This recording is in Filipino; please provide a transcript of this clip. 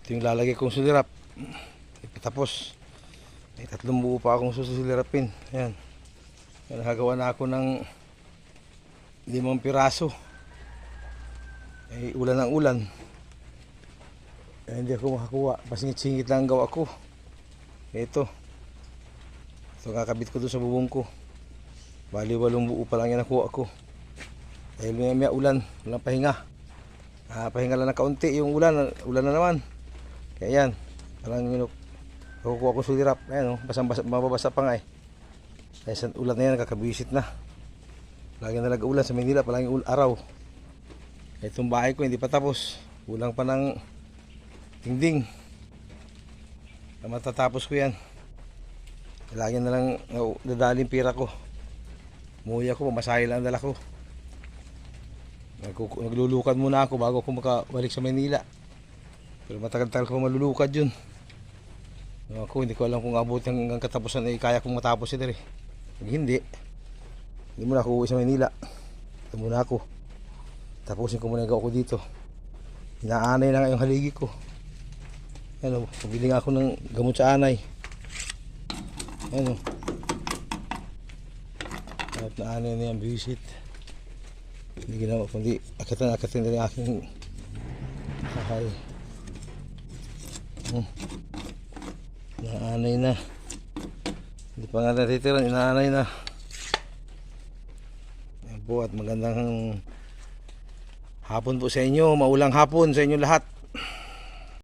Ito yung lalagay kong sulirap. Tapos may 3 buo pa akong susulirapin. Ayan. Nakagawa na ako ng 5 piraso. Ulan ng ulan. Hindi ako makakuha. Pasingit-singit lang ang gawa ko. Ito kakabit ko doon sa bubong ko. Bali 8 buo pa lang yan nakuha ko. Dahil may ulan, walang pahinga. Pahinga lang na kaunti yung ulan na naman. Kaya yan, parang nakukuha ko sulirap. Ayan, mababasa pa nga eh. Dahil sa ulan na yan, kakabisit na. Lagi na ulan sa Manila, palaging araw. Itong bahay ko hindi pa tapos. Kulang pa ng dingding. Matatapos ko yan. Lagi na lang dadaling pira ko. Umuwi ako, mamasahe lang ang dala ko. Naglulukad muna ako bago ako makabalik sa Manila. Pero matagal-tagal ko malulukad yun. Ako hindi ko alam kung abot hanggang katapusan ay kaya kong matapos ito eh. Pag hindi muna ako uwi sa Manila. Ito muna ako. Tapusin ko muna yung gawa ko dito. Inaanay na nga yung haligi ko. Ano, pabili nga ako ng gamot sa anay. Ano, at naanay na yung visit. Hindi ginawa kundi akitin na yung aking kahay. Naanay na. Hindi pa nga natitiran, inaanay na. Yan po, at magandang hapon po sa inyo. Maulang hapon sa inyo lahat.